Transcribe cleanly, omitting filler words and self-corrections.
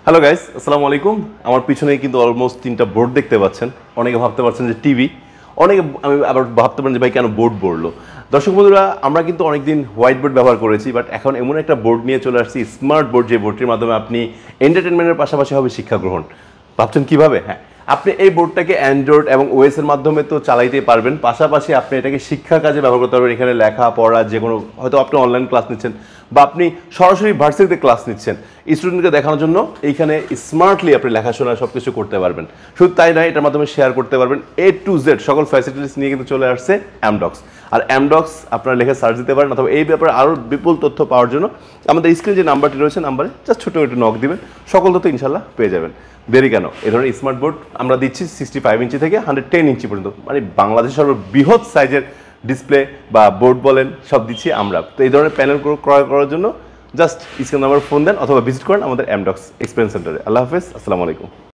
Hello guys, আসসালামু আলাইকুম। আমার পিছনে কিন্তু অলমোস্ট 3টা বোর্ড দেখতে পাচ্ছেন। অনেকে ভাবতে পারছেন যে টিভি, অনেকে আমি আবার ভাবতে পারেন যে ভাই কেন বোর্ড বললো। দর্শক বন্ধুরা, আমরা কিন্তু অনেকদিন হোয়াইট বোর্ড ব্যবহার করেছি, বাট এখন এমন একটা বোর্ড নিয়ে চলে আসছি, স্মার্ট বোর্ড, যে বোর্ডটির মাধ্যমে আপনি এন্টারটেনমেন্টের পাশাপাশি হবে শিক্ষা গ্রহণ। ভাবছেন কিভাবে? হ্যাঁ, আপনি এই বোর্ডটাকে অ্যান্ড্রয়েড এবং ওএস এর মাধ্যমে তো চালাইতে পারবেন, পাশাপাশি আপনি এটাকে শিক্ষার কাজে ব্যবহার করতে পারবেন। এখানে লেখা পড়া, যে কোনো, হয়তো আপনি অনলাইন ক্লাস নিচ্ছেন বা আপনি সরাসরি ভার্সিটিতে ক্লাস নিচ্ছেন, স্টুডেন্টকে দেখানোর জন্য এইখানে স্মার্টলি আপনি লেখাশোনা সব কিছু করতে পারবেন। শুধু তাই নয়, এটার মাধ্যমে শেয়ার করতে পারবেন A to Z সকল ফ্যাসিলিটিস নিয়ে কিন্তু চলে আসছে অ্যামডক্স। আর অ্যামডক্স আপনারা লিখে সার্চ দিতে পারেন, অথবা এই ব্যাপারে আরও বিপুল তথ্য পাওয়ার জন্য আমাদের স্ক্রিনে যে নাম্বারটি রয়েছে, নাম্বারে জাস্ট ছোটো একটু নক দিবেন, সকল তথ্য ইনশাল্লাহ পেয়ে যাবেন। দেরি কেন? এই ধরনের স্মার্ট বোর্ড আমরা দিচ্ছি 65 ইঞ্চি থেকে 110 ইঞ্চি পর্যন্ত, মানে বাংলাদেশের সর্ববৃহৎ সাইজের ডিসপ্লে বা বোর্ড বলেন, সব দিচ্ছি আমরা। তো এই ধরনের প্যানেল ক্রয় করার জন্য জাস্ট স্ক্রিন নাম্বার ফোন দেন অথবা ভিজিট করেন আমাদের অ্যামডক্স এক্সপিরিয়েন্স সেন্টারে। আল্লাহ হাফেজ, আসসালামু আলাইকুম।